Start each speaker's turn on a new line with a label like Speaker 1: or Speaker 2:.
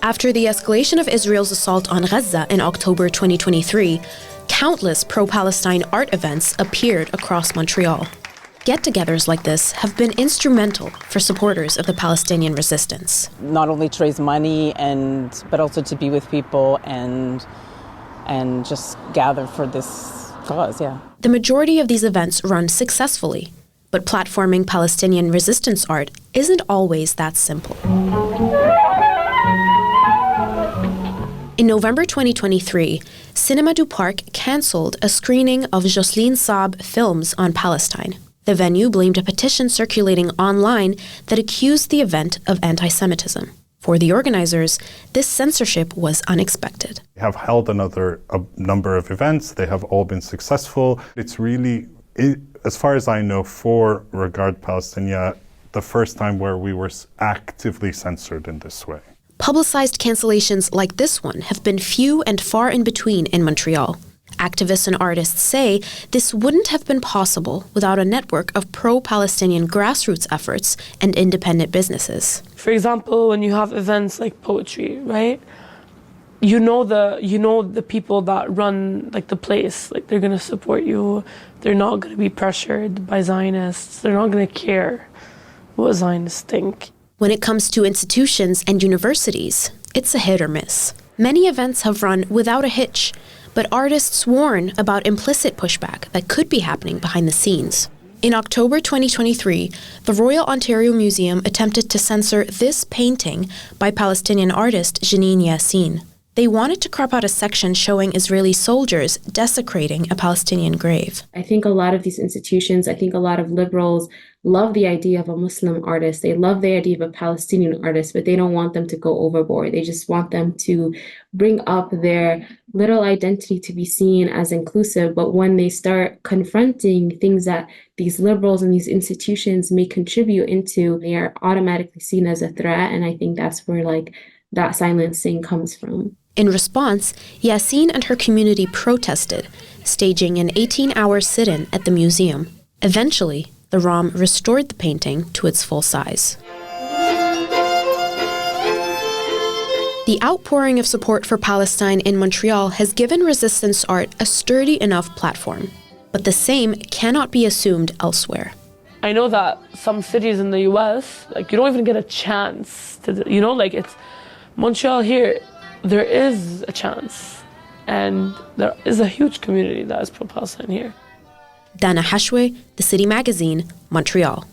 Speaker 1: After the escalation of Israel's assault on Gaza in October 2023, countless pro-Palestine art events appeared across Montreal. Get-togethers like this have been instrumental for supporters of the Palestinian resistance.
Speaker 2: Not only to raise money, but also to be with people and just gather for this cause, yeah.
Speaker 1: The majority of these events run successfully, but platforming Palestinian resistance art isn't always that simple. In November 2023, Cinema du Parc cancelled a screening of Jocelyne Saab films on Palestine. The venue blamed a petition circulating online that accused the event of anti-Semitism. For the organizers, this censorship was unexpected.
Speaker 3: We have held a number of events. They have all been successful. It's really, as far as I know, for Regard Palestiniens, the first time where we were actively censored in this way.
Speaker 1: Publicized cancellations like this one have been few and far in between in Montreal. Activists and artists say this wouldn't have been possible without a network of pro-Palestinian grassroots efforts and independent businesses.
Speaker 4: For example, when you have events like poetry, right? You know the people that run like the place, like they're going to support you. They're not going to be pressured by Zionists. They're not going to care what Zionists think.
Speaker 1: When it comes to institutions and universities, it's a hit or miss. Many events have run without a hitch, but artists warn about implicit pushback that could be happening behind the scenes. In October 2023, the Royal Ontario Museum attempted to censor this painting by Palestinian artist Jenin Yaseen. They wanted to crop out a section showing Israeli soldiers desecrating a Palestinian grave.
Speaker 5: I think a lot of these institutions, I think a lot of liberals love the idea of a Muslim artist. They love the idea of a Palestinian artist, but they don't want them to go overboard. They just want them to bring up their little identity to be seen as inclusive. But when they start confronting things that these liberals and these institutions may contribute into, they are automatically seen as a threat. And I think that's where that silencing comes from.
Speaker 1: In response, Yaseen and her community protested, staging an 18-hour sit-in at the museum. Eventually, the ROM restored the painting to its full size. The outpouring of support for Palestine in Montreal has given resistance art a sturdy enough platform, but the same cannot be assumed elsewhere.
Speaker 4: I know that some cities in the US, you don't even get a chance to, it's Montreal here, there is a chance. And there is a huge community that is pro-Palestine here.
Speaker 1: Dana Hachwa, The City Magazine, Montreal.